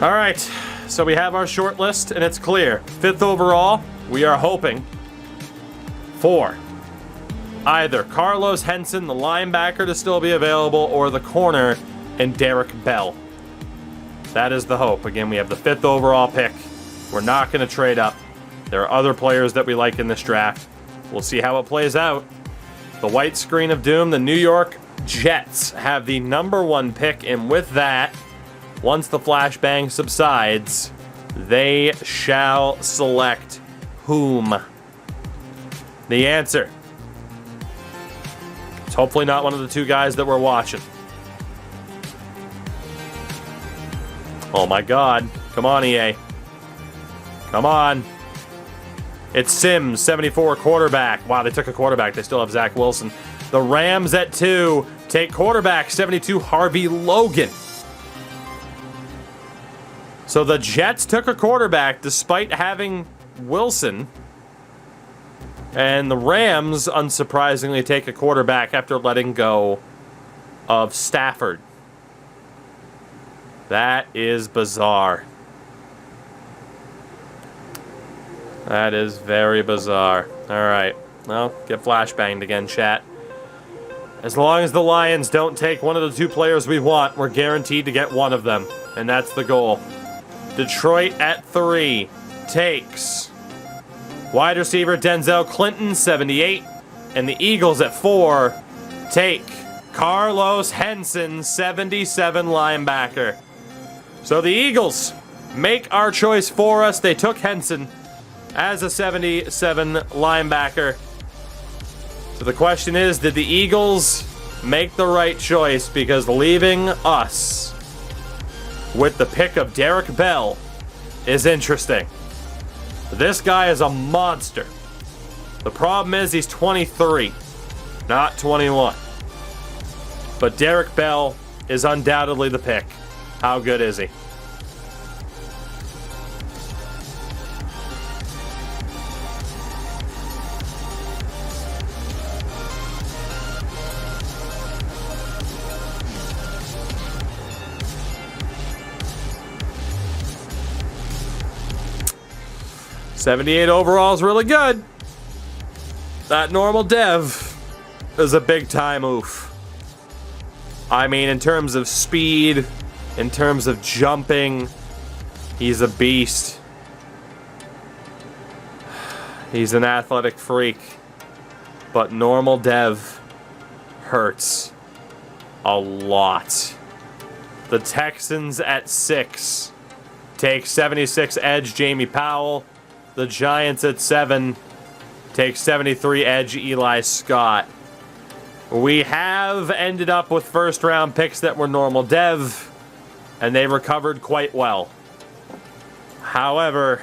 All right, so we have our short list, and it's clear. 5th overall, we are hoping for either Carlos Henson, the linebacker, to still be available, or the corner, and Derek Bell. That is the hope. Again, we have the 5th overall pick. We're not going to trade up. There are other players that we like in this draft. We'll see how it plays out. The white screen of doom, the New York Jets have the #1 pick, and with that, once the flashbang subsides, they shall select whom? The answer. It's hopefully not one of the 2 guys that we're watching. Oh my God. Come on, EA. Come on. It's Sims, 74, quarterback. Wow, they took a quarterback. They still have Zach Wilson. The Rams at 2 take quarterback, 72, Harvey Logan. So the Jets took a quarterback despite having Wilson. And the Rams, unsurprisingly, take a quarterback after letting go of Stafford. That is bizarre. That is very bizarre. All right. Well, get flashbanged again, chat. As long as the Lions don't take one of the 2 players we want, we're guaranteed to get one of them. And that's the goal. Detroit at 3 takes wide receiver Denzel Clinton, 78. And the Eagles at 4 take Carlos Henson, 77, linebacker. So the Eagles make our choice for us. They took Henson as a 77 linebacker. So the question is, did the Eagles make the right choice? Because leaving us with the pick of Derek Bell is interesting. This guy is a monster. The problem is he's 23, not 21. But Derek Bell is undoubtedly the pick. How good is he? '78 overall is really good. That normal dev is a big time oof. I mean, in terms of speed, in terms of jumping, he's a beast. He's an athletic freak. But normal dev hurts a lot. The Texans at 6 take 76 edge Jamie Powell. The Giants at 7 take 73 edge Eli Scott. We have ended up with first round picks that were normal dev, and they recovered quite well. However,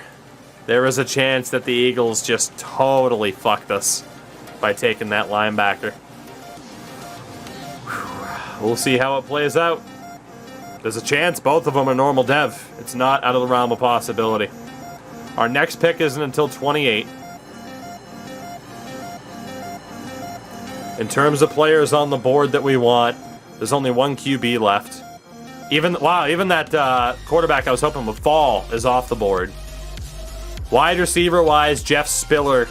there is a chance that the Eagles just totally fucked us by taking that linebacker. We'll see how it plays out. There's a chance both of them are normal dev. It's not out of the realm of possibility. Our next pick isn't until 28. In terms of players on the board that we want, there's only 1 QB left. Even that quarterback I was hoping would fall is off the board. Wide receiver-wise, Jeff Spiller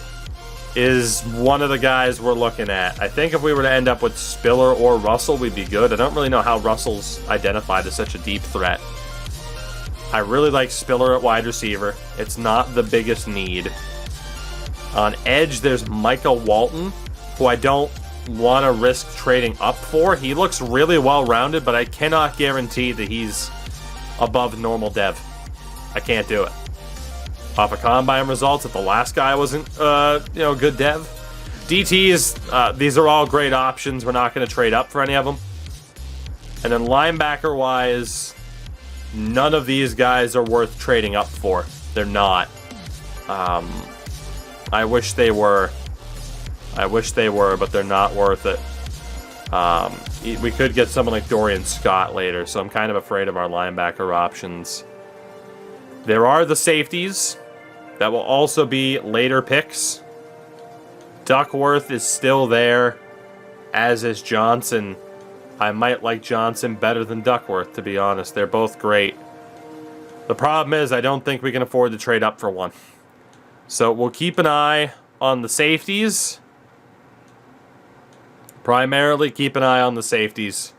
is one of the guys we're looking at. I think if we were to end up with Spiller or Russell, we'd be good. I don't really know how Russell's identified as such a deep threat. I really like Spiller at wide receiver. It's not the biggest need. On edge, there's Micah Walton, who I don't want to risk trading up for. He looks really well-rounded, but I cannot guarantee that he's above normal dev. I can't do it. Off of combine results, if the last guy wasn't, good dev. DTs, these are all great options. We're not going to trade up for any of them. And then linebacker-wise, none of these guys are worth trading up for. They're not. I wish they were. But they're not worth it. We could get someone like Dorian Scott later, so I'm kind of afraid of our linebacker options. There are the safeties that will also be later picks. Duckworth is still there, as is Johnson. I might like Johnson better than Duckworth, to be honest. They're both great. The problem is I don't think we can afford to trade up for one. So we'll keep an eye on the safeties. Primarily keep an eye on the safeties.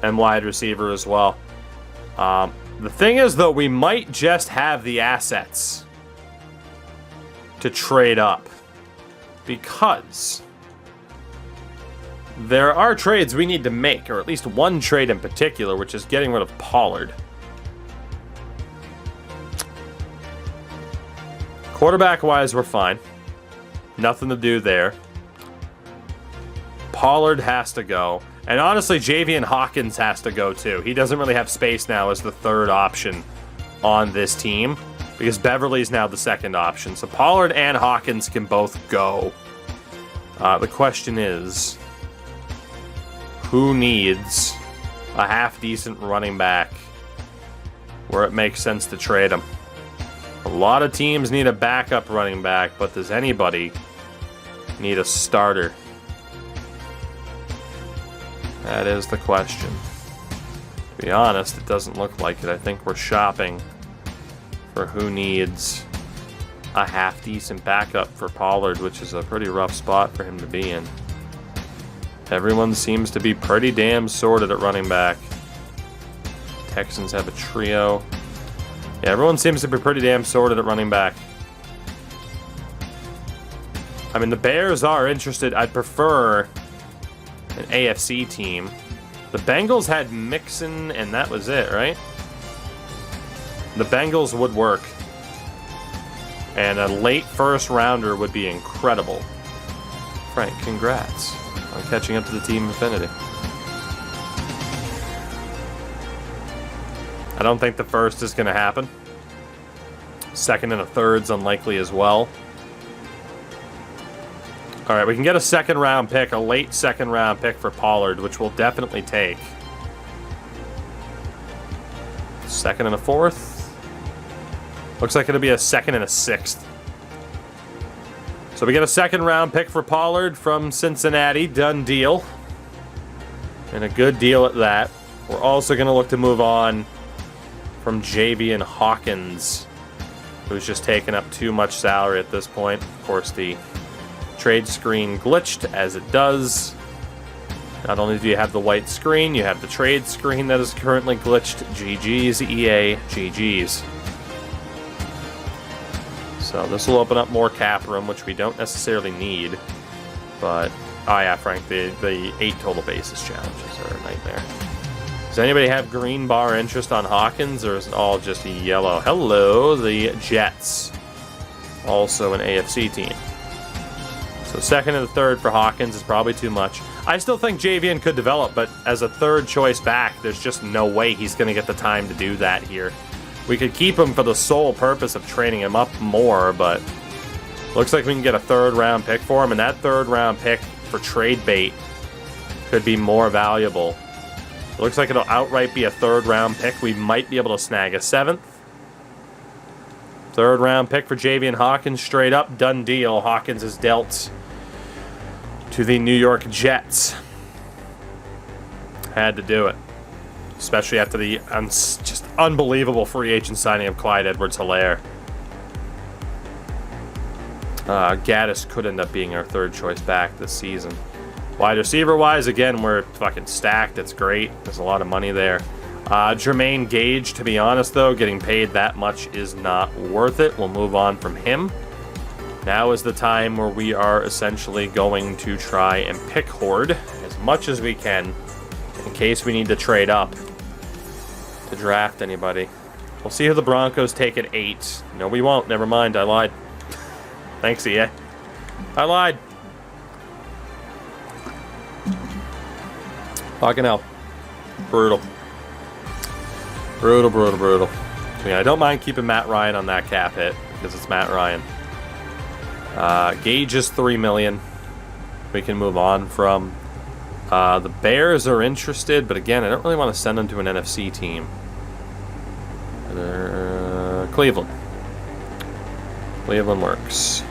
And wide receiver as well. The thing is, though, we might just have the assets to trade up. Because there are trades we need to make, or at least one trade in particular, which is getting rid of Pollard. Quarterback-wise, we're fine. Nothing to do there. Pollard has to go. And honestly, Javian Hawkins has to go too. He doesn't really have space now as the third option on this team because Beverly's now the second option. So Pollard and Hawkins can both go. The question is, who needs a half-decent running back where it makes sense to trade him? A lot of teams need a backup running back, but does anybody need a starter? That is the question. To be honest, it doesn't look like it. I think we're shopping for who needs a half-decent backup for Pollard, which is a pretty rough spot for him to be in. Everyone seems to be pretty damn sorted at running back. Texans have a trio. Yeah, everyone seems to be pretty damn sorted at running back. I mean, the Bears are interested. I'd prefer an AFC team. The Bengals had Mixon, and that was it, right? The Bengals would work. And a late first rounder would be incredible. Frank, congrats on catching up to the Team Infinity. I don't think the first is going to happen. Second and a third's unlikely as well. All right, we can get a second-round pick, a late second-round pick for Pollard, which we'll definitely take. Second and a fourth. Looks like it'll be a second and a sixth. So we get a second-round pick for Pollard from Cincinnati. Done deal. And a good deal at that. We're also going to look to move on from Javian Hawkins, who's just taken up too much salary at this point. Of course, the trade screen glitched, as it does. Not only do you have the white screen, you have the trade screen that is currently glitched. GG's, EA, GG's. So this will open up more cap room, which we don't necessarily need. But, oh yeah, Frank, the 8 total bases challenges are a nightmare. Does anybody have green bar interest on Hawkins, or is it all just yellow? Hello, the Jets. Also an AFC team. So second and the third for Hawkins is probably too much. I still think Javian could develop, but as a third choice back, there's just no way he's going to get the time to do that here. We could keep him for the sole purpose of training him up more, but looks like we can get a third-round pick for him, and that third-round pick for trade bait could be more valuable. It looks like it'll outright be a third-round pick. We might be able to snag a seventh. Third-round pick for Javian Hawkins, straight up, done deal. Hawkins is dealt to the New York Jets. Had to do it. Especially after the just unbelievable free agent signing of Clyde Edwards-Helaire. Gaddis could end up being our third choice back this season. Wide receiver-wise, again, we're fucking stacked. It's great. There's a lot of money there. Jermaine Gage, to be honest, though, getting paid that much is not worth it. We'll move on from him. Now is the time where we are essentially going to try and pick Horde as much as we can in case we need to trade up to draft anybody. We'll see who the Broncos take at 8. No, we won't. Never mind. I lied. Thanks, EA. I lied. Fucking hell. Brutal. Brutal, brutal, brutal. Yeah, I don't mind keeping Matt Ryan on that cap hit because it's Matt Ryan. Gage is $3 million. We can move on from. The Bears are interested, but again, I don't really want to send them to an NFC team. Cleveland. Cleveland works.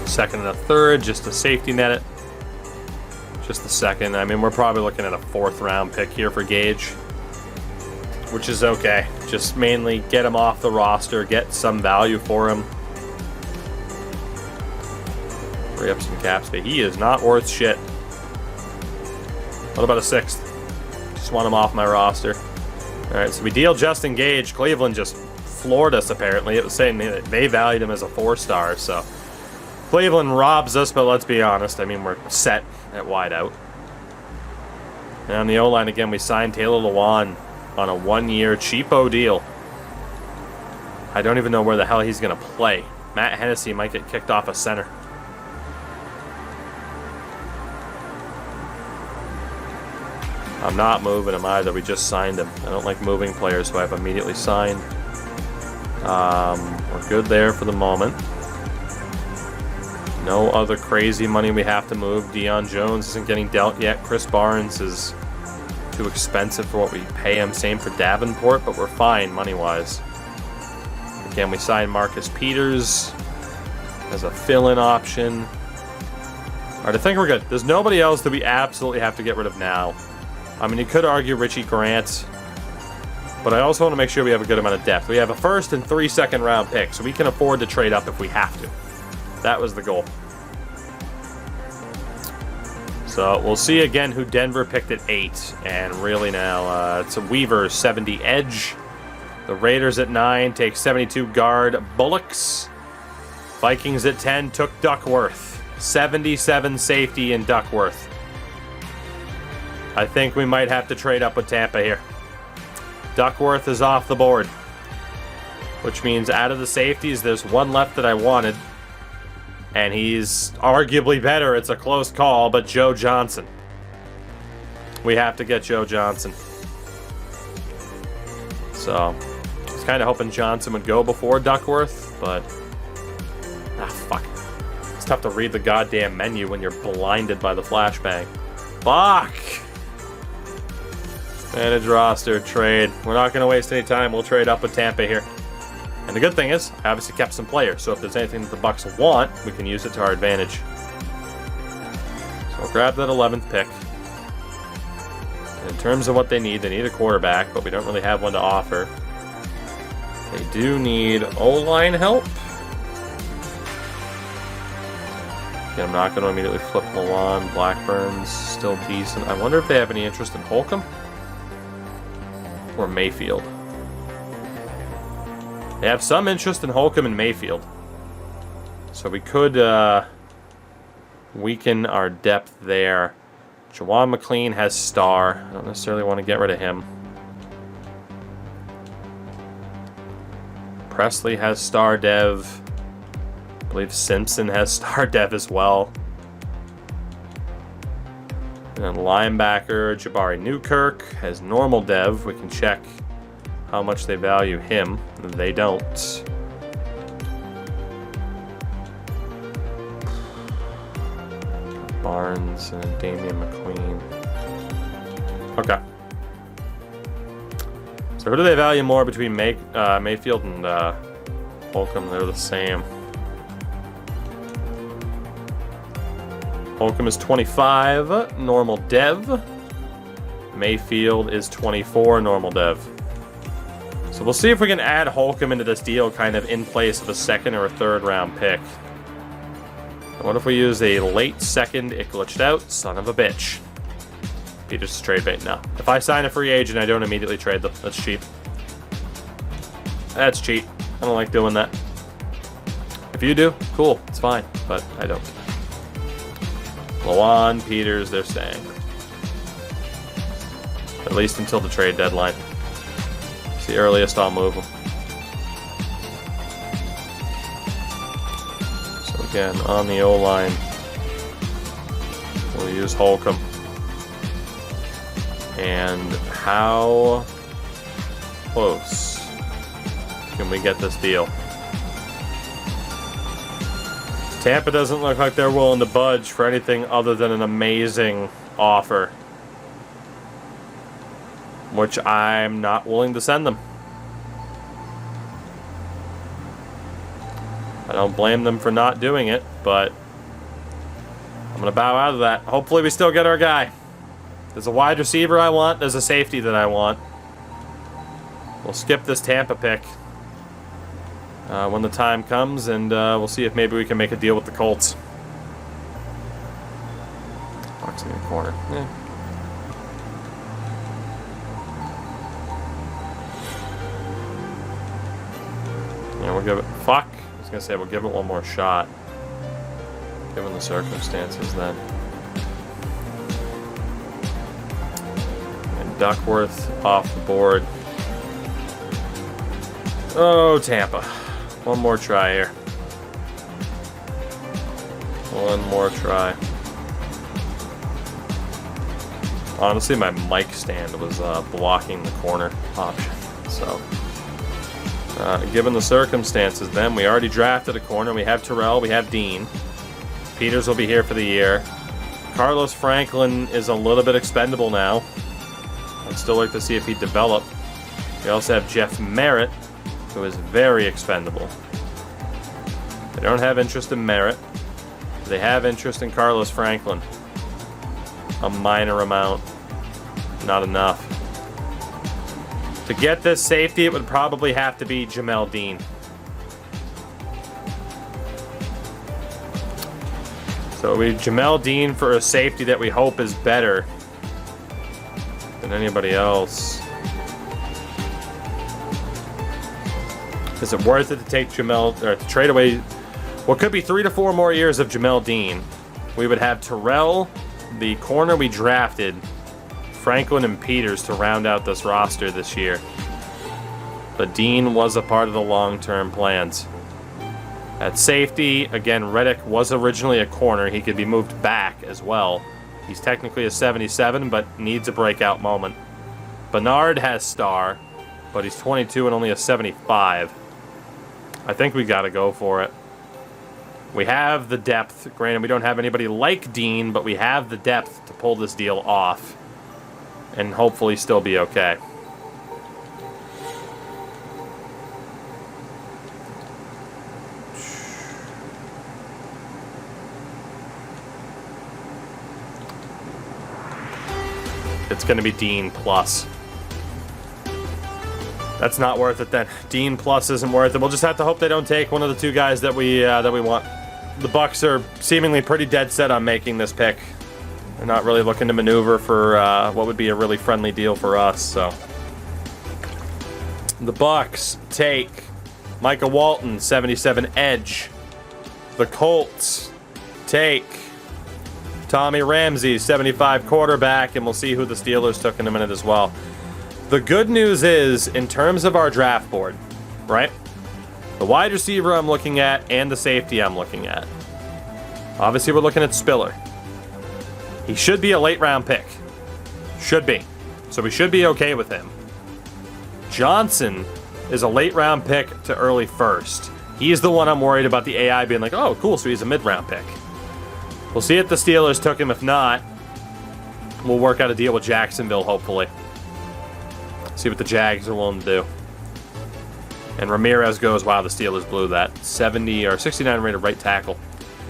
Second and a third, just a safety net it. Just the second. I mean, we're probably looking at a 4th round pick here for Gage. which is okay. Just mainly get him off the roster, get some value for him. Free up some cap space. He is not worth shit. What about a 6th? Just want him off my roster. Alright, so we deal Justin Gage. Cleveland just floored us, apparently. It was saying that they valued him as a 4-star, so... Cleveland robs us, but let's be honest. I mean, we're set at wideout. And on the O-line, again, we signed Taylor Lewan on a 1-year cheapo deal. I don't even know where the hell he's going to play. Matt Hennessy might get kicked off a center. I'm not moving him either. We just signed him. I don't like moving players, so I've immediately signed. We're good there for the moment. No other crazy money we have to move. Deion Jones isn't getting dealt yet. Chris Barnes is too expensive for what we pay him. Same for Davenport, but we're fine money-wise. Again, we signed Marcus Peters as a fill-in option. All right, I think we're good. There's nobody else that we absolutely have to get rid of now. I mean, you could argue Richie Grant, but I also want to make sure we have a good amount of depth. We have a 1st and 3 second-round picks, so we can afford to trade up if we have to. That was the goal. So we'll see again who Denver picked at 8. And really now, it's a Weaver 70 edge. The Raiders at 9 take 72 guard Bullocks. Vikings at 10 took Duckworth. 77 safety in Duckworth. I think we might have to trade up with Tampa here. Duckworth is off the board. Which means out of the safeties, there's one left that I wanted. And he's arguably better. It's a close call, but Joe Johnson. We have to get Joe Johnson. So, I was kind of hoping Johnson would go before Duckworth, but... Ah, fuck. It's tough to read the goddamn menu when you're blinded by the flashbang. Fuck! Manage roster, trade. We're not going to waste any time. We'll trade up with Tampa here. And the good thing is, I obviously kept some players, so if there's anything that the Bucs want, we can use it to our advantage. So we'll grab that 11th pick. And in terms of what they need a quarterback, but we don't really have one to offer. They do need O-line help. Again, I'm not going to immediately flip Milan. Blackburn's still decent. I wonder if they have any interest in Holcomb? Or Mayfield? They have some interest in Holcomb and Mayfield. So we could weaken our depth there. Jawan McLean has star. I don't necessarily want to get rid of him. Presley has star dev. I believe Simpson has star dev as well. And then linebacker Jabari Newkirk has normal dev. We can check how much they value him. They don't. Barnes and Damian McQueen. Okay. So who do they value more between Mayfield and Holcomb? They're the same. Holcomb is 25, normal dev. Mayfield is 24, normal dev. So we'll see if we can add Holcomb into this deal kind of in place of a 2nd or a 3rd round pick. What if we use a late 2nd? It glitched out. Son of a bitch. Peters trade bait. No. If I sign a free agent, I don't immediately trade them. That's cheap. That's cheap. I don't like doing that. If you do, cool. It's fine. But I don't. Lawan, Peters, they're staying. At least until the trade deadline. It's the earliest I'll move them. So again, on the O-line, we'll use Holcomb. And how close can we get this deal? Tampa doesn't look like they're willing to budge for anything other than an amazing offer, which I'm not willing to send them. I don't blame them for not doing it, but I'm going to bow out of that. Hopefully we still get our guy. There's a wide receiver I want. There's a safety that I want. We'll skip this Tampa pick when the time comes, and we'll see if maybe we can make a deal with the Colts. Box in the corner. Yeah, we'll give it... Fuck! I was going to say, we'll give it one more shot. Given the circumstances, then. And Duckworth off the board. Oh, Tampa. One more try here. One more try. Honestly, my mic stand was blocking the corner option. So, given the circumstances, then, we already drafted a corner. We have Terrell. We have Dean. Peters will be here for the year. Carlos Franklin is a little bit expendable now. I'd still like to see if he'd develop. We also have Jeff Merritt, who is very expendable. They don't have interest in Merritt. They have interest in Carlos Franklin. A minor amount. Not enough. To get this safety, it would probably have to be Jamel Dean. So we Jamel Dean for a safety that we hope is better than anybody else. Is it worth it to take Jamel, or to trade away what could be 3 to 4 more years of Jamel Dean? We would have Terrell, the corner we drafted, Franklin and Peters to round out this roster this year. But Dean was a part of the long-term plans. At safety, again, Reddick was originally a corner. He could be moved back as well. He's technically a 77, but needs a breakout moment. Bernard has star, but he's 22 and only a 75. I think we got to go for it. We have the depth. Granted, we don't have anybody like Dean, but we have the depth to pull this deal off and hopefully still be okay. It's going to be Dean plus. That's not worth it then. Dean plus isn't worth it. We'll just have to hope they don't take one of the two guys that we want. The Bucks are seemingly pretty dead set on making this pick. They're not really looking to maneuver for what would be a really friendly deal for us. So the Bucks take Micah Walton, 77 edge. The Colts take Tommy Ramsey, 75 quarterback, and we'll see who the Steelers took in a minute as well. The good news is, in terms of our draft board, right? The wide receiver I'm looking at and the safety I'm looking at. Obviously, we're looking at Spiller. He should be a late-round pick. Should be. So we should be okay with him. Johnson is a late-round pick to early first. He's the one I'm worried about the AI being like, oh, cool, so he's a mid-round pick. We'll see if the Steelers took him. If not, we'll work out a deal with Jacksonville, hopefully. See what the Jags are willing to do. And Ramirez goes, wow, the Steelers blew that. 70 or 69 rated right tackle.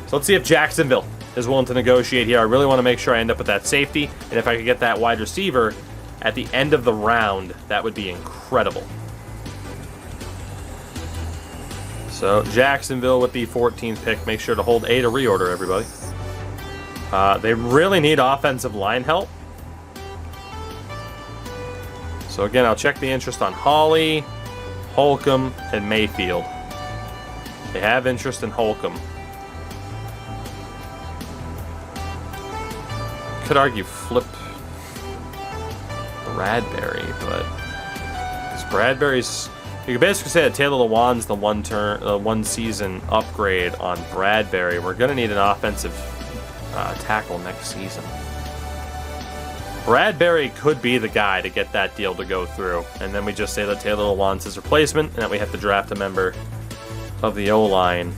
So let's see if Jacksonville is willing to negotiate here. I really want to make sure I end up with that safety. And if I could get that wide receiver at the end of the round, that would be incredible. So Jacksonville with the 14th pick. Make sure to hold A to reorder, everybody. They really need offensive line help. So again, I'll check the interest on Hawley, Holcomb, and Mayfield. They have interest in Holcomb. Could argue flip Bradbury, but Bradbury's... You could basically say that Taylor Lewan's the one season upgrade on Bradbury. We're going to need an offensive tackle next season. Bradbury could be the guy to get that deal to go through. And then we just say that Taylor Lewan's his replacement and that we have to draft a member of the O-line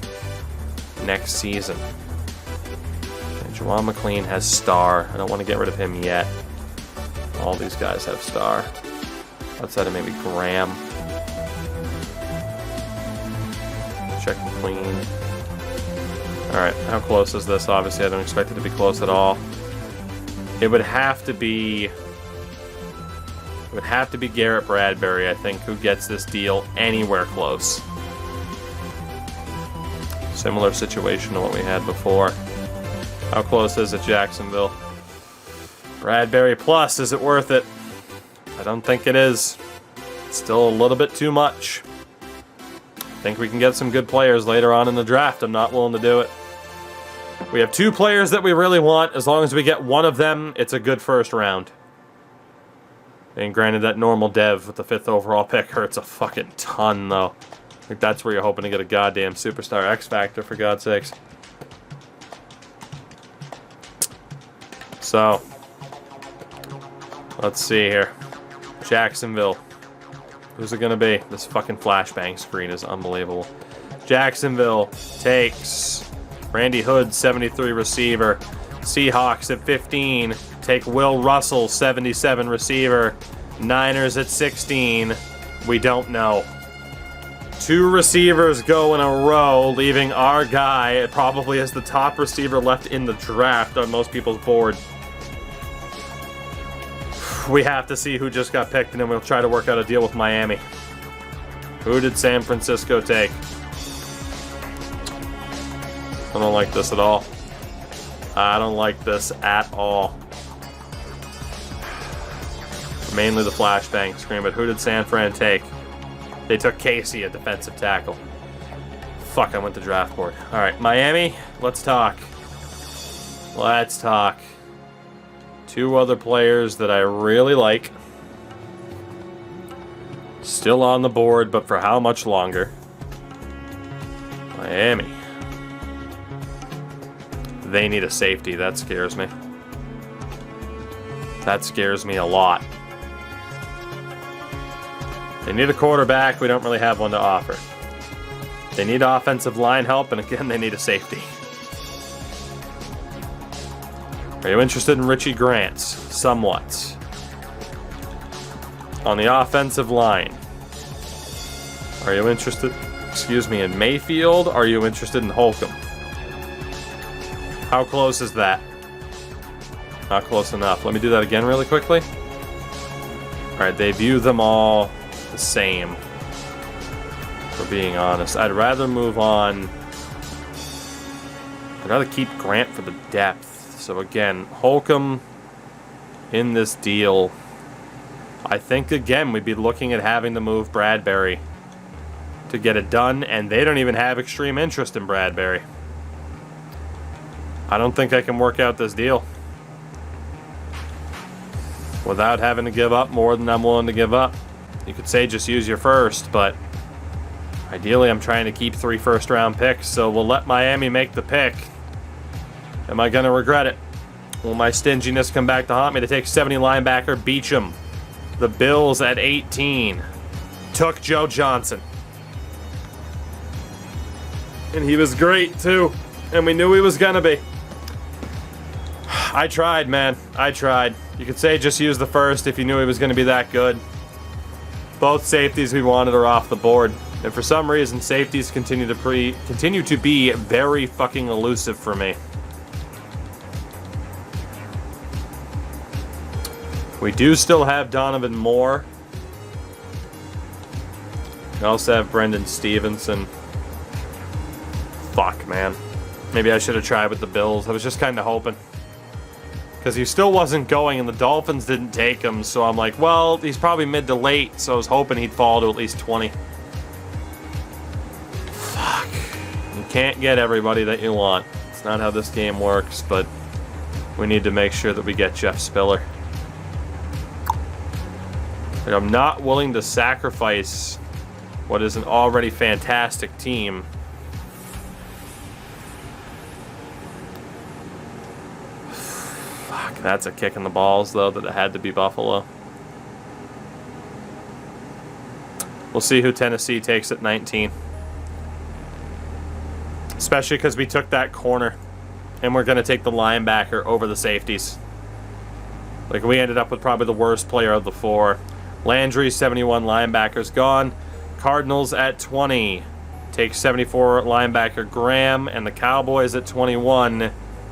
next season. And Juwan McLean has star. I don't want to get rid of him yet. All these guys have star. Outside of maybe Graham. Check McLean. Alright, how close is this? Obviously, I don't expect it to be close at all. It would have to be It would have to be Garrett Bradbury, I think, who gets this deal anywhere close. Similar situation to what we had before. How close is it, Jacksonville? Bradbury plus, is it worth it? I don't think it is. It's still a little bit too much. I think we can get some good players later on in the draft. I'm not willing to do it. We have 2 players that we really want. As long as we get one of them, it's a good first round. And granted, that normal dev with the 5th overall pick hurts a fucking ton, though. I think that's where you're hoping to get a goddamn superstar X Factor, for God's sakes. So, let's see here. Jacksonville. Who's it going to be? This fucking flashbang screen is unbelievable. Jacksonville takes Randy Hood, 73 receiver. Seahawks at 15 take Will Russell, 77 receiver. Niners at 16. We don't know. 2 receivers go in a row, leaving our guy probably as the top receiver left in the draft on most people's board. We have to see who just got picked, and then we'll try to work out a deal with Miami. Who did San Francisco take? I don't like this at all. I don't like this at all. Mainly the flashbang screen, but who did San Fran take? They took Casey, a defensive tackle. Fuck, I went to draft board. Alright, Miami, let's talk. Let's talk. 2 other players that I really like. Still on the board, but for how much longer? Miami. They need a safety. That scares me. That scares me a lot. They need a quarterback. We don't really have one to offer. They need offensive line help, and again, they need a safety. Are you interested in Richie Grant? Somewhat. On the offensive line. Are you interested, in Mayfield? Are you interested in Holcomb? How close is that? Not close enough. Let me do that again really quickly. Alright, they view them all the same. For being honest. I'd rather move on. I'd rather keep Grant for the depth. So again, Holcomb in this deal. I think again we'd be looking at having to move Bradbury to get it done, and they don't even have extreme interest in Bradbury. I don't think I can work out this deal without having to give up more than I'm willing to give up. You could say just use your first, but ideally I'm trying to keep 3 first-round picks, so we'll let Miami make the pick. Am I going to regret it? Will my stinginess come back to haunt me? To take 70 linebacker Beecham. The Bills at 18 took Joe Johnson. And he was great, too. And we knew he was going to be. I tried, man. I tried. You could say just use the first if you knew he was going to be that good. Both safeties we wanted are off the board. And for some reason, safeties continue to be very fucking elusive for me. We do still have Donovan Moore. We also have Brendan Stevenson. Fuck, man. Maybe I should have tried with the Bills. I was just kind of hoping. Because he still wasn't going, and the Dolphins didn't take him, so I'm like, well, he's probably mid to late, so I was hoping he'd fall to at least 20. Fuck. You can't get everybody that you want. It's not how this game works, but we need to make sure that we get Jeff Spiller. And I'm not willing to sacrifice what is an already fantastic team. Fuck, that's a kick in the balls, though, that it had to be Buffalo. We'll see who Tennessee takes at 19. Especially because we took that corner. And we're going to take the linebacker over the safeties. Like, we ended up with probably the worst player of the 4. Landry, 71 linebackers gone. Cardinals at 20. Take 74 linebacker Graham. And the Cowboys at 21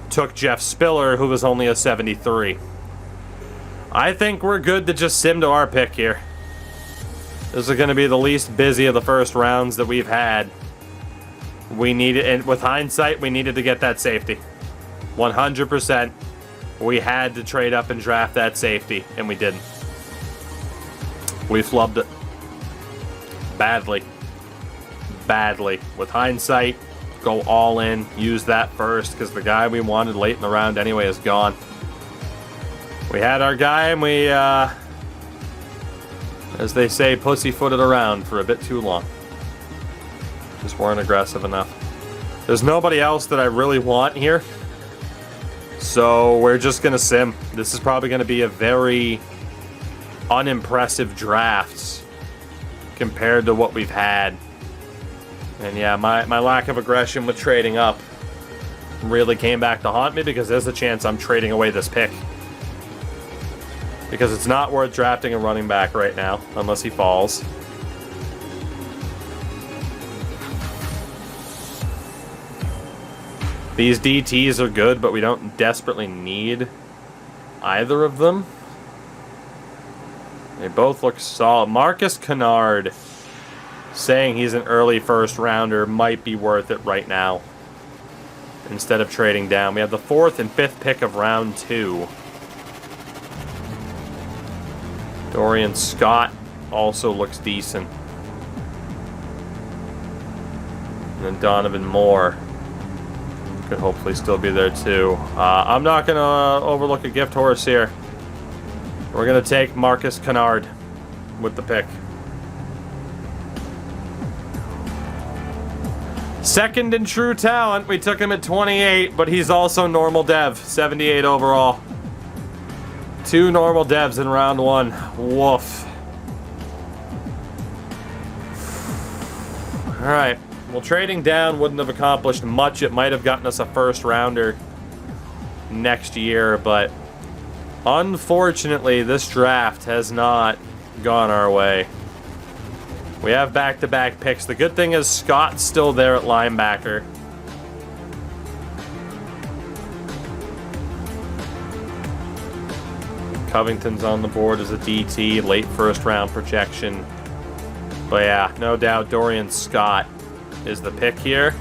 took Jeff Spiller, who was only a 73. I think we're good to just sim to our pick here. This is going to be the least busy of the first rounds that we've had. We needed, and with hindsight, we needed to get that safety. 100%. We had to trade up and draft that safety, and we didn't. We flubbed it. Badly. Badly. With hindsight, go all in, use that first, because the guy we wanted late in the round anyway is gone. We had our guy, and we, as they say, pussyfooted around for a bit too long. Just weren't aggressive enough. There's nobody else that I really want here. So we're just going to sim. This is probably going to be a very unimpressive draft compared to what we've had. And yeah, my lack of aggression with trading up really came back to haunt me, because there's a chance I'm trading away this pick. Because it's not worth drafting a running back right now, unless he falls. These DTs are good, but we don't desperately need either of them. They both look solid. Marcus Kennard saying he's an early first rounder might be worth it right now, instead of trading down. We have the 4th and 5th pick of round 2. Dorian Scott also looks decent. And then Donovan Moore could hopefully still be there too. I'm not going to overlook a gift horse here. We're going to take Marcus Kennard with the pick. Second in true talent. We took him at 28, but he's also normal dev. 78 overall. 2 normal devs in round 1. Woof. Alright. Well, trading down wouldn't have accomplished much. It might have gotten us a first rounder next year, but unfortunately, this draft has not gone our way. We have back-to-back picks. The good thing is Scott's still there at linebacker. Covington's on the board as a DT, late first round projection. But yeah, no doubt Dorian Scott is the pick here.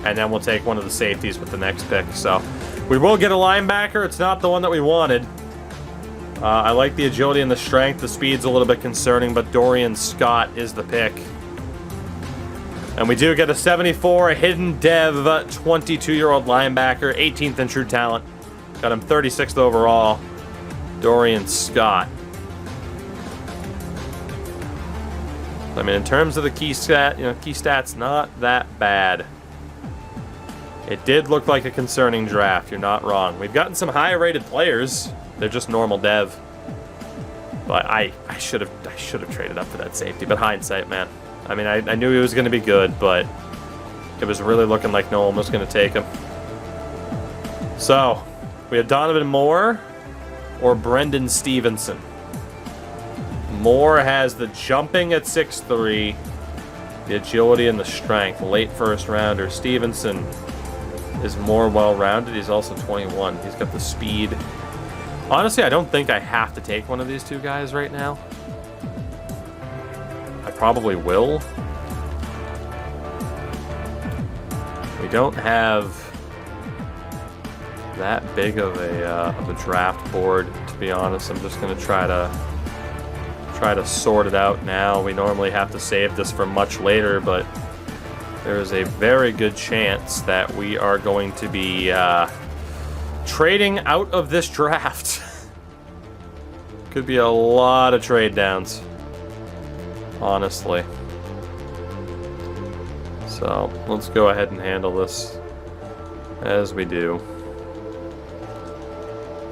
And then we'll take one of the safeties with the next pick. So we will get a linebacker. It's not the one that we wanted. I like the agility and the strength. The speed's a little bit concerning, but Dorian Scott is the pick. And we do get a 74, a hidden dev, 22-year-old linebacker, 18th in true talent. Got him 36th overall. Dorian Scott. I mean, in terms of the key stats, not that bad. It did look like a concerning draft. You're not wrong. We've gotten some high-rated players. They're just normal dev. But I should have traded up for that safety. But hindsight, man. I mean, I knew he was going to be good, but it was really looking like no one was going to take him. So, we have Donovan Moore or Brendan Stevenson. Moore has the jumping at 6'3", the agility and the strength. Late first rounder. Stevenson is more well-rounded. He's also 21. He's got the speed. Honestly, I don't think I have to take one of these two guys right now. I probably will. We don't have that big of a draft board, to be honest. I'm just going to try to sort it out now. We normally have to save this for much later, but there is a very good chance that we are going to be trading out of this draft. Could be a lot of trade downs, honestly. So let's go ahead and handle this as we do.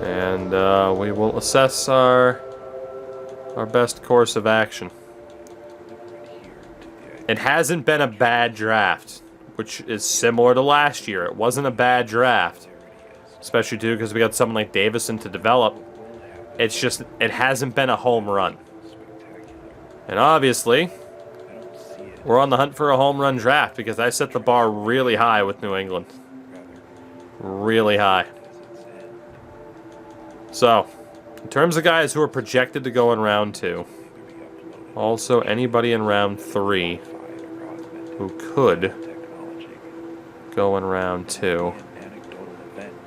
And we will assess our best course of action. It hasn't been a bad draft, which is similar to last year. It wasn't a bad draft, especially too because we got someone like Davison to develop. It's just, it hasn't been a home run. And obviously, we're on the hunt for a home run draft because I set the bar really high with New England. Really high. So, In terms of guys who are projected to go in round 2, also anybody in round 3 who could go in round 2.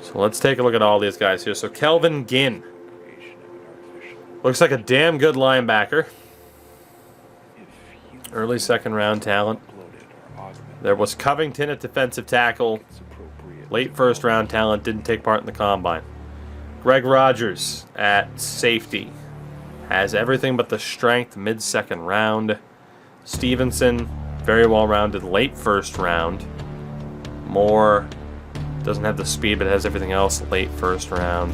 So let's take a look at all these guys here. So Kelvin Ginn. Looks like a damn good linebacker. Early second round talent. There was Covington at defensive tackle. Late first round talent, didn't take part in the combine. Greg Rogers at safety. Has everything but the strength, mid-second round. Stevenson, very well-rounded, late first round. Moore, doesn't have the speed, but has everything else, late first round.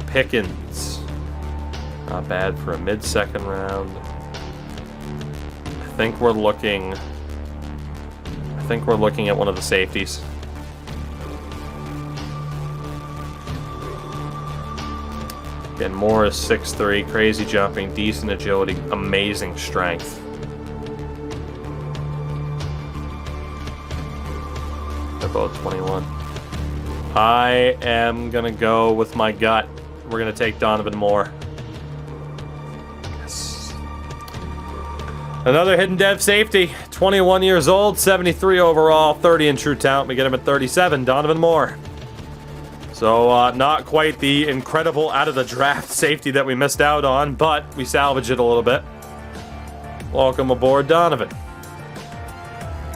Pickens, not bad for a mid-second round. I think we're looking at one of the safeties. Again, Moore is 6'3", crazy jumping, decent agility, amazing strength. They're both 21. I am going to go with my gut. We're going to take Donovan Moore. Yes. Another hidden dev safety. 21 years old, 73 overall, 30 in true talent. We get him at 37, Donovan Moore. So not quite the incredible out-of-the-draft safety that we missed out on, but we salvaged it a little bit. Welcome aboard, Donovan.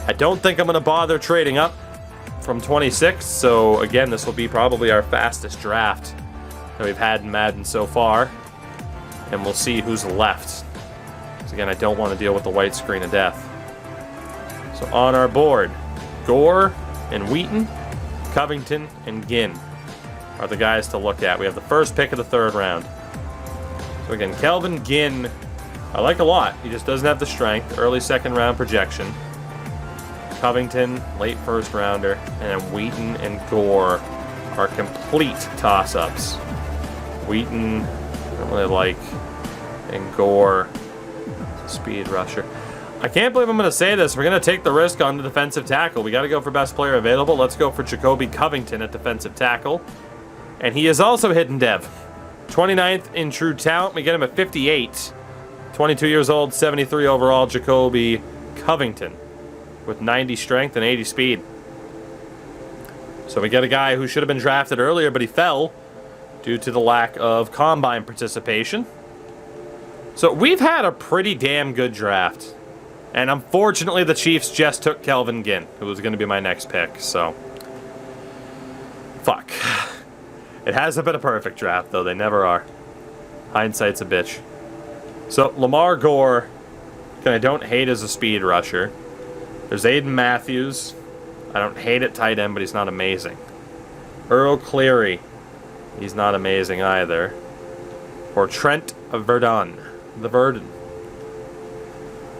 I don't think I'm going to bother trading up from 26, so again, this will be probably our fastest draft that we've had in Madden so far. And we'll see who's left. Because again, I don't want to deal with the white screen of death. So on our board, Gore and Wheaton, Covington and Ginn are the guys to look at. We have the first pick of the third round. So again, Kelvin Ginn, I like a lot. He just doesn't have the strength. Early second round projection. Covington, late first rounder. And then Wheaton and Gore are complete toss-ups. Wheaton, I don't really like. And Gore, speed rusher. I can't believe I'm going to say this. We're going to take the risk on the defensive tackle. We got to go for best player available. Let's go for Jacoby Covington at defensive tackle. And he is also hidden dev. 29th in true talent. We get him at 58. 22 years old, 73 overall, Jacoby Covington. With 90 strength and 80 speed. So we get a guy who should have been drafted earlier, but he fell due to the lack of combine participation. So we've had a pretty damn good draft. And unfortunately, the Chiefs just took Kelvin Ginn, who was going to be my next pick, so. Fuck. It hasn't been a perfect draft, though. They never are. Hindsight's a bitch. So, Lamar Gore, I don't hate as a speed rusher. There's Aiden Matthews. I don't hate at tight end, but he's not amazing. Earl Cleary. He's not amazing either. Or Trent Verdon. The Verdon.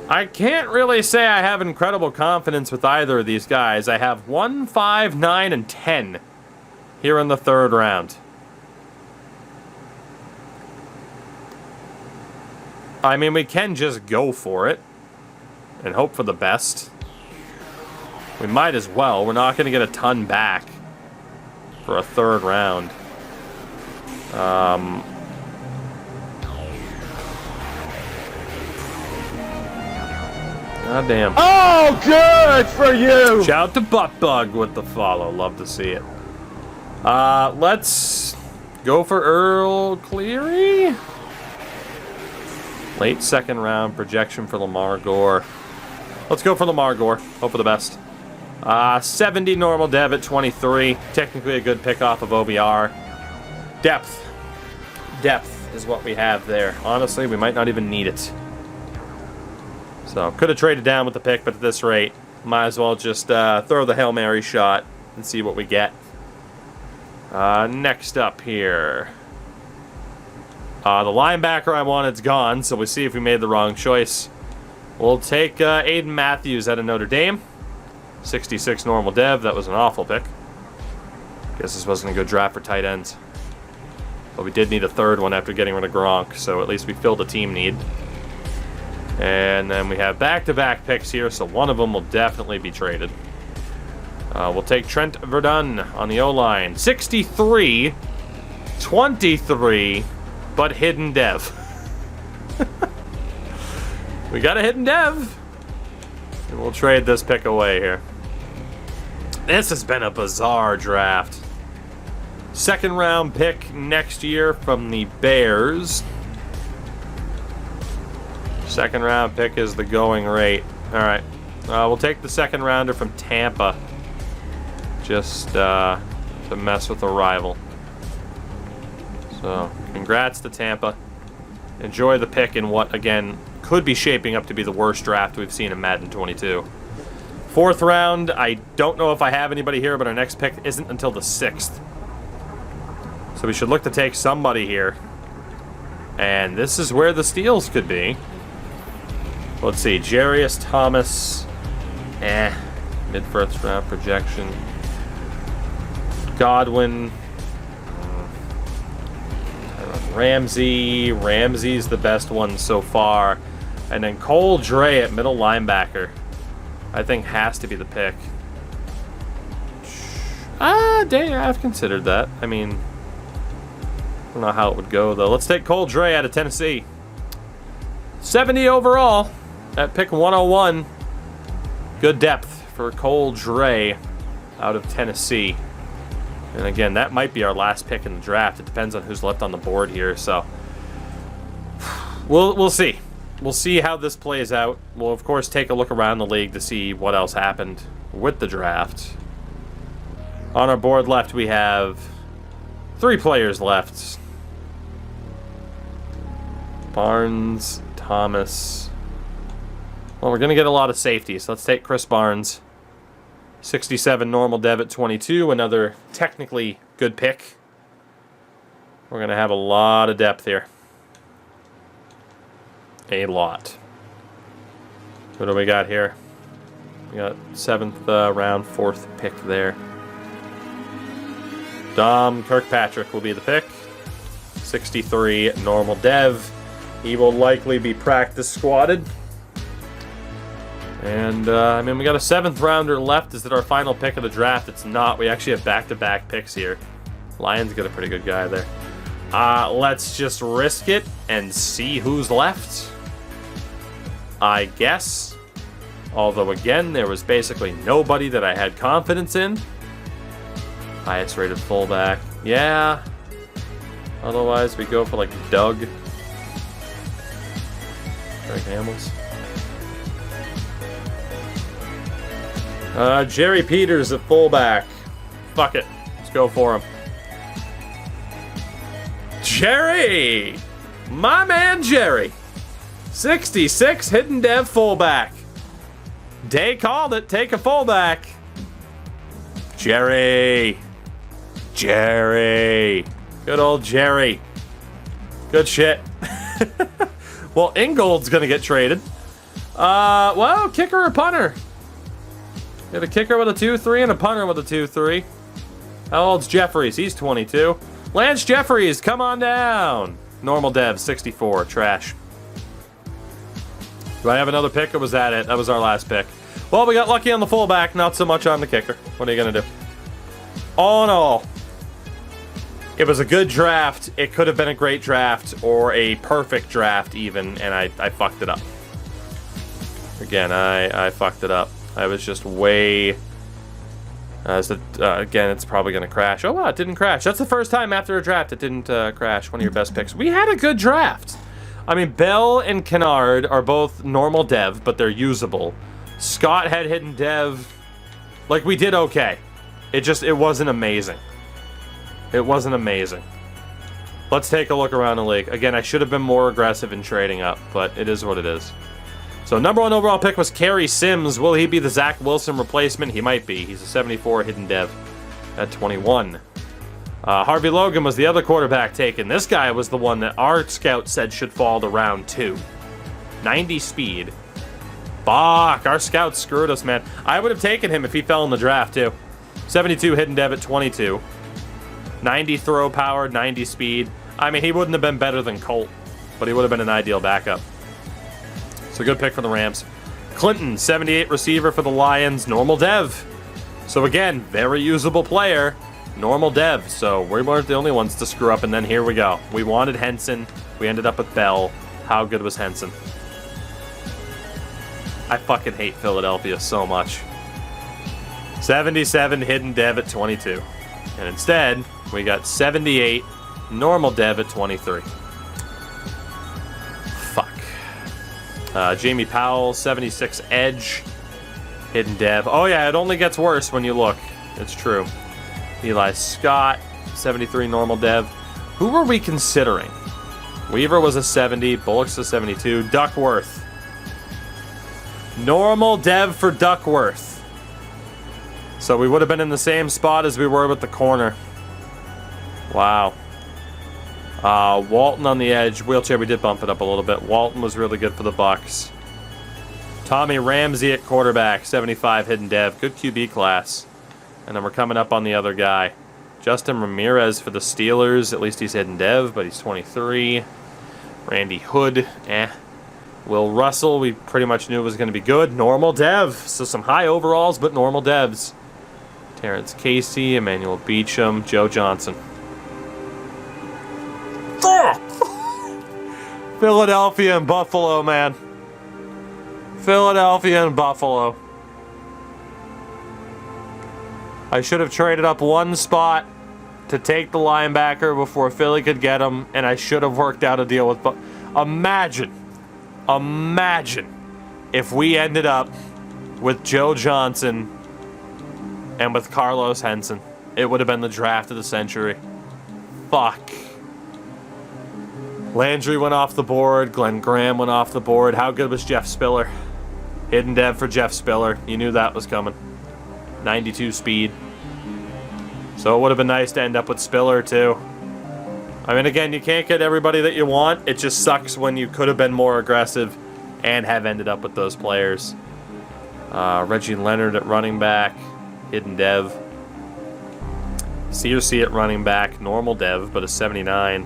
I can't really say I have incredible confidence with either of these guys. I have 1, 5, 9, and 10 here in the third round. I mean, we can just go for it and hope for the best. We might as well. We're not going to get a ton back for a third round. God damn. Oh, good for you! Shout out to Buttbug with the follow. Love to see it. Let's go for Earl Cleary. Late second round projection for Lamar Gore. Let's go for Lamar Gore. Hope for the best. 70 normal dev at 23. Technically a good pick off of OBR. Depth. Depth is what we have there. Honestly, we might not even need it. So, could have traded down with the pick, but at this rate, might as well just throw the Hail Mary shot and see what we get. Next up here. The linebacker I wanted's gone, so we'll see if we made the wrong choice. We'll take Aiden Matthews out of Notre Dame. 66 normal dev. That was an awful pick. Guess this wasn't a good draft for tight ends. But we did need a third one after getting rid of Gronk, so at least we filled a team need. And then we have back-to-back picks here, so one of them will definitely be traded. We'll take Trent Verdon on the O-line. 63 23, but hidden dev. We got a hidden dev. And we'll trade this pick away here. This has been a bizarre draft. Second round pick next year from the Bears. Second round pick is the going rate. All right. We'll take the second rounder from Tampa. Just to mess with a rival. So, congrats to Tampa. Enjoy the pick in what, again, could be shaping up to be the worst draft we've seen in Madden 22. Fourth round, I don't know if I have anybody here, but our next pick isn't until the 6th. So we should look to take somebody here. And this is where the steals could be. Let's see, Jarius Thomas. Mid-first round projection. Godwin. Ramsey's the best one so far. And then Cole Dre at middle linebacker, I think has to be the pick. Dang, I've considered that. I mean, I don't know how it would go, though. Let's take Cole Dre out of Tennessee. 70 overall at pick 101. Good depth for Cole Dre out of Tennessee. And again, that might be our last pick in the draft. It depends on who's left on the board here, so we'll see. We'll see how this plays out. We'll, of course, take a look around the league to see what else happened with the draft. On our board left, we have 3 players left. Barnes, Thomas. Well, we're going to get a lot of safeties. Let's take Chris Barnes. 67 normal dev at 22. Another technically good pick. We're going to have a lot of depth here. A lot. What do we got here? We got 7th round, 4th pick there. Dom Kirkpatrick will be the pick. 63 normal dev. He will likely be practice squatted. And, I mean, we got a 7th rounder left. Is it our final pick of the draft? It's not. We actually have back-to-back picks here. Lions got a pretty good guy there. Let's just risk it and see who's left, I guess. Although, again, there was basically nobody that I had confidence in. Highest rated fullback. Yeah. Otherwise, we go for, like, Doug. Greg Hamels. Jerry Peters at fullback. Fuck it. Let's go for him. Jerry! My man Jerry. 66 hidden dev fullback. Day called it. Take a fullback. Jerry. Jerry. Good old Jerry. Good shit. Well, Ingold's gonna get traded. Well, kicker or punter? Got a kicker with a 2-3 and a punter with a 2-3. How old's Jeffries? He's 22. Lance Jeffries, come on down. Normal dev, 64. Trash. Do I have another pick, or was that it? That was our last pick. Well, we got lucky on the fullback, not so much on the kicker. What are you going to do? All in all, it was a good draft. It could have been a great draft, or a perfect draft even, and I fucked it up. Again, I fucked it up. I was just way... again, it's probably going to crash. Oh, wow, it didn't crash. That's the first time after a draft it didn't crash. One of your best picks. We had a good draft. I mean, Bell and Kennard are both normal dev, but they're usable. Scott had hidden dev. Like, we did okay. It wasn't amazing. It wasn't amazing. Let's take a look around the league. Again, I should have been more aggressive in trading up, but it is what it is. So, number 1 overall pick was Kerry Sims. Will he be the Zach Wilson replacement? He might be. He's a 74 hidden dev at 21. Harvey Logan was the other quarterback taken. This guy was the one that our scout said should fall to round 2. 90 speed. Fuck, our scouts screwed us, man. I would have taken him if he fell in the draft, too. 72 hidden dev at 22. 90 throw power, 90 speed. I mean, he wouldn't have been better than Colt, but he would have been an ideal backup. So good pick for the Rams. Clinton, 78 receiver for the Lions, normal dev. So again, very usable player. normal dev, so we weren't the only ones to screw up, and then here we go. We wanted Henson. We ended up with Bell. How good was Henson? I fucking hate Philadelphia so much. 77 hidden dev at 22. And instead, we got 78 normal dev at 23. Fuck. Jamie Powell, 76 edge. Hidden dev. Oh yeah, it only gets worse when you look. It's true. Eli Scott, 73 normal dev. Who were we considering? Weaver was a 70, Bullock's a 72, Duckworth. Normal dev for Duckworth. So we would have been in the same spot as we were with the corner. Wow. Walton on the edge. Wheelchair, we did bump it up a little bit. Walton was really good for the Bucks. Tommy Ramsey at quarterback, 75 hidden dev. Good QB class. And then we're coming up on the other guy. Justin Ramirez for the Steelers. At least he's hidden dev, but he's 23. Randy Hood, Will Russell, we pretty much knew was going to be good. Normal dev. So some high overalls, but normal devs. Terrence Casey, Emmanuel Beecham, Joe Johnson. Philadelphia and Buffalo, man. Philadelphia and Buffalo. I should have traded up one spot to take the linebacker before Philly could get him, and I should have worked out a deal with... Imagine if we ended up with Joe Johnson and with Carlos Henson. It would have been the draft of the century. Fuck. Landry went off the board. Glenn Graham went off the board. How good was Jeff Spiller? Hidden dev for Jeff Spiller. You knew that was coming. 92 speed. So it would have been nice to end up with Spiller, too. I mean, again, you can't get everybody that you want. It just sucks when you could have been more aggressive and have ended up with those players. Reggie Leonard at running back. Hidden dev. Searcy at running back. Normal dev, but a 79.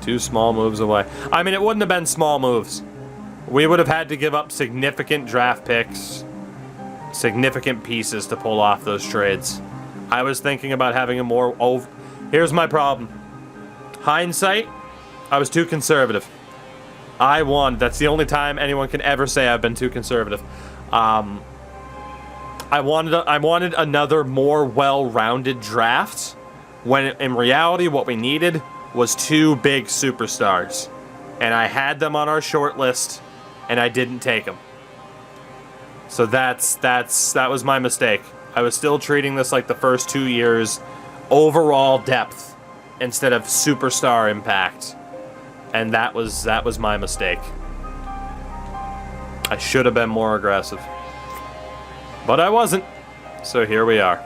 2 small moves away. I mean, it wouldn't have been small moves. We would have had to give up significant draft picks, significant pieces to pull off those trades. I was thinking about having a more... Here's my problem. Hindsight, I was too conservative. That's the only time anyone can ever say I've been too conservative. I wanted another more well-rounded draft, when in reality what we needed was 2 big superstars. And I had them on our short list, and I didn't take them. So that was my mistake. I was still treating this like the first 2 years overall depth instead of superstar impact. And that was my mistake. I should have been more aggressive. But I wasn't. So here we are.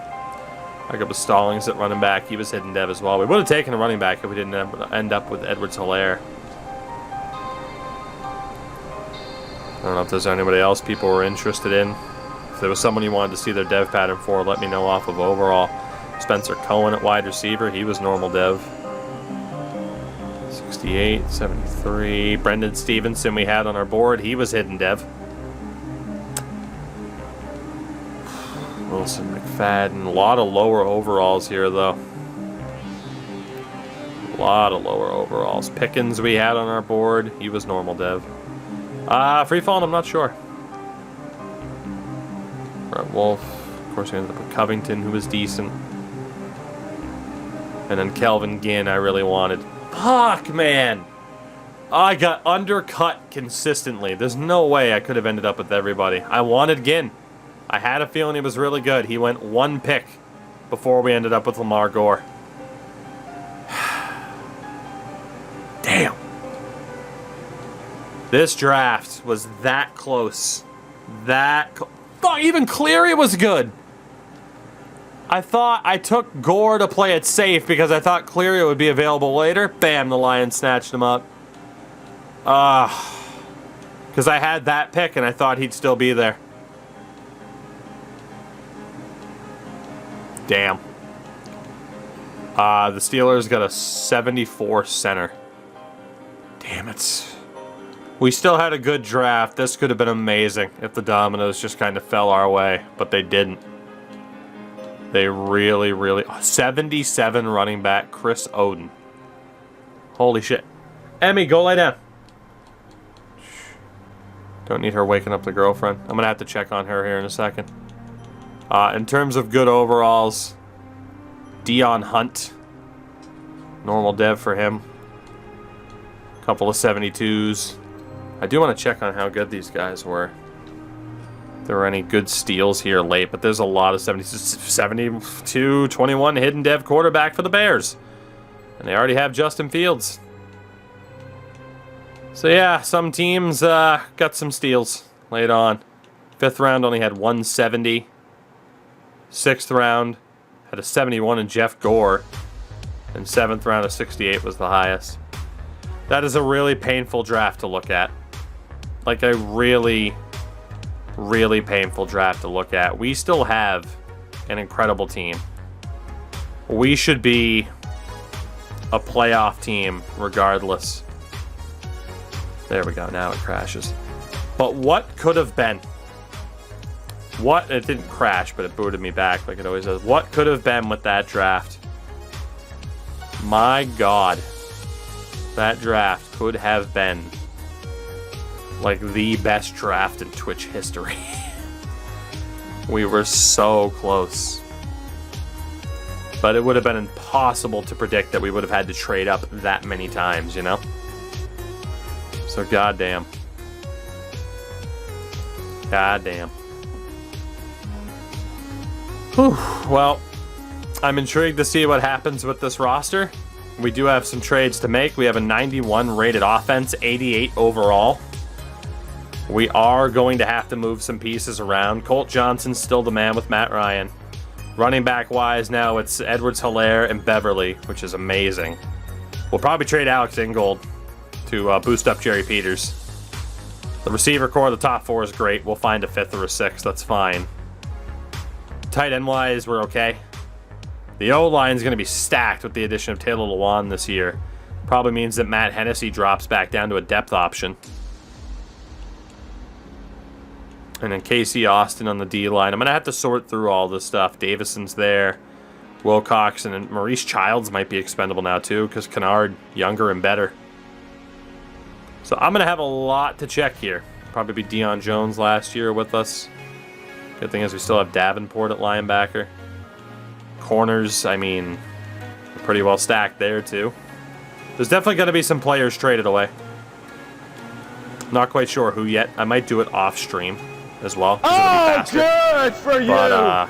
I got with Stallings at running back. He was hidden dev as well. We would have taken a running back if we didn't end up with Edwards-Helaire. I don't know if there's anybody else people were interested in. If there was someone you wanted to see their dev pattern for, let me know off of overall. Spencer Cohen at wide receiver. He was normal dev. 68, 73. Brendan Stevenson we had on our board. He was hidden dev. Wilson McFadden. A lot of lower overalls here, though. A lot of lower overalls. Pickens we had on our board. He was normal dev. Free fall, I'm not sure. Brett Wolf. Of course, we ended up with Covington, who was decent. And then Kelvin Ginn, I really wanted. Fuck, man! I got undercut consistently. There's no way I could have ended up with everybody. I wanted Ginn. I had a feeling he was really good. He went 1 pick before we ended up with Lamar Gore. Damn. This draft was that close. Fuck, even Cleary was good. I took Gore to play it safe because I thought Cleary would be available later. Bam, the Lions snatched him up. Because I had that pick and I thought he'd still be there. Damn. The Steelers got a 74 center. Damn it. We still had a good draft. This could have been amazing if the dominoes just kind of fell our way, but they didn't. They really, really... 77 running back, Chris Oden. Holy shit. Emmy, go lie down. Don't need her waking up the girlfriend. I'm going to have to check on her here in a second. In terms of good overalls, Dion Hunt. Normal dev for him. Couple of 72s. I do want to check on how good these guys were. If there were any good steals here late, but there's a lot of 72, 21 hidden dev quarterback for the Bears. And they already have Justin Fields. So yeah, some teams got some steals late on. 5th round only had 170. 6th round had a 71 in Jeff Gore. And 7th round of 68 was the highest. That is a really painful draft to look at. Like a really, really painful draft to look at. We still have an incredible team. We should be a playoff team regardless. There we go. Now it crashes. But what could have been? What? It didn't crash, but it booted me back like it always does. What could have been with that draft? My God. That draft could have been like the best draft in Twitch history. We were so close. But it would have been impossible to predict that we would have had to trade up that many times, you know? So goddamn. Goddamn. Whew. Well, I'm intrigued to see what happens with this roster. We do have some trades to make. We have a 91 rated offense, 88 overall. We are going to have to move some pieces around. Colt Johnson's still the man with Matt Ryan. Running back wise now it's Edwards-Helaire and Beverly, which is amazing. We'll probably trade Alex Ingold to boost up Jerry Peters. The receiver core, the top 4 is great. We'll find a 5th or a 6th. That's fine. Tight end wise, we're okay. The O-line is going to be stacked with the addition of Taylor Lewan this year. Probably means that Matt Hennessy drops back down to a depth option. And then Casey Austin on the D-line. I'm going to have to sort through all this stuff. Davison's there. Wilcox and Maurice Childs might be expendable now too, because Kennard, younger and better. So I'm going to have a lot to check here. Probably be Deion Jones last year with us. Good thing is we still have Davenport at linebacker. Corners, I mean, pretty well stacked there too. There's definitely going to be some players traded away. Not quite sure who yet. I might do it off stream as well. Oh, good for you! But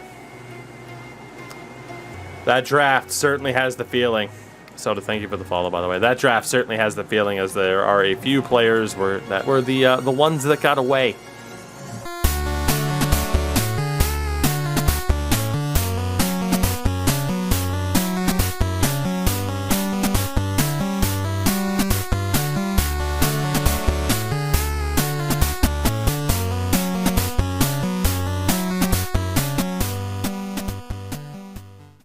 that draft certainly has the feeling. So to thank you for the follow, by the way. That draft certainly has the feeling as there are a few players that were the ones that got away.